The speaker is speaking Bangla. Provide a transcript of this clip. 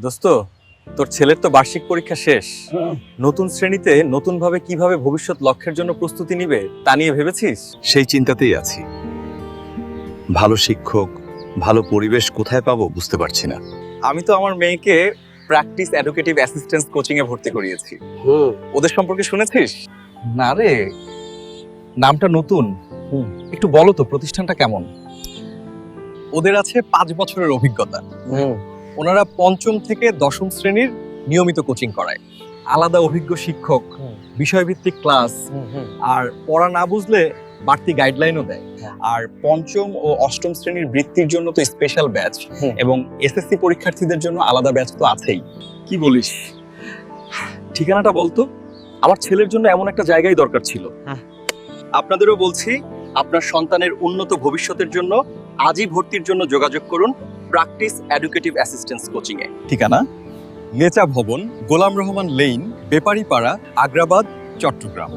দোস্ত, তোর ছেলের তো বার্ষিক পরীক্ষা শেষ। নতুন শ্রেণীতে নতুনভাবে কিভাবে ভবিষ্যৎ লক্ষ্যের জন্য প্রস্তুতি নিবে তা নিয়ে ভেবেছিস? সেই চিন্তাতেই আছি। ভালো শিক্ষক, ভালো পরিবেশ কোথায় পাবো বুঝতে পারছি না। আমি তো আমার মেয়েকে প্র্যাকটিস এডুকেটিভ অ্যাসিস্ট্যান্স কোচিং এ ভর্তি করিয়েছি। ওদের সম্পর্কে শুনেছিস? না রে, নামটা নতুন। একটু বলো তো প্রতিষ্ঠানটা কেমন? ওদের আছে 5 বছরের অভিজ্ঞতা। ওনারা 5ম থেকে 10ম শ্রেণীর নিয়মিত কোচিং করায়। আলাদা অভিজ্ঞ শিক্ষক, বিষয়ভিত্তিক ক্লাস, আর পড়া না বুঝলে বাড়তি গাইডলাইনও দেয়। আর 5ম ও 8ম শ্রেণীর বৃত্তির জন্য তো স্পেশাল ব্যাচ, এবং এসএসসি পরীক্ষার্থীদের জন্য আলাদা ব্যাচ তো আছেই। কি বলিস? ঠিকানাটা বলতো, আমার ছেলের জন্য এমন একটা জায়গায় দরকার ছিল। আপনাদেরও বলছি, আপনার সন্তানের উন্নত ভবিষ্যতের জন্য আজই ভর্তির জন্য যোগাযোগ করুন প্র্যাকটিস এডুকেটিভ অ্যাসিস্ট্যান্স কোচিং এ। ঠিকানা: লেচা ভবন, গোলাম রহমান লেইন, বেপারীপাড়া, আগ্রাবাদ, চট্টগ্রাম।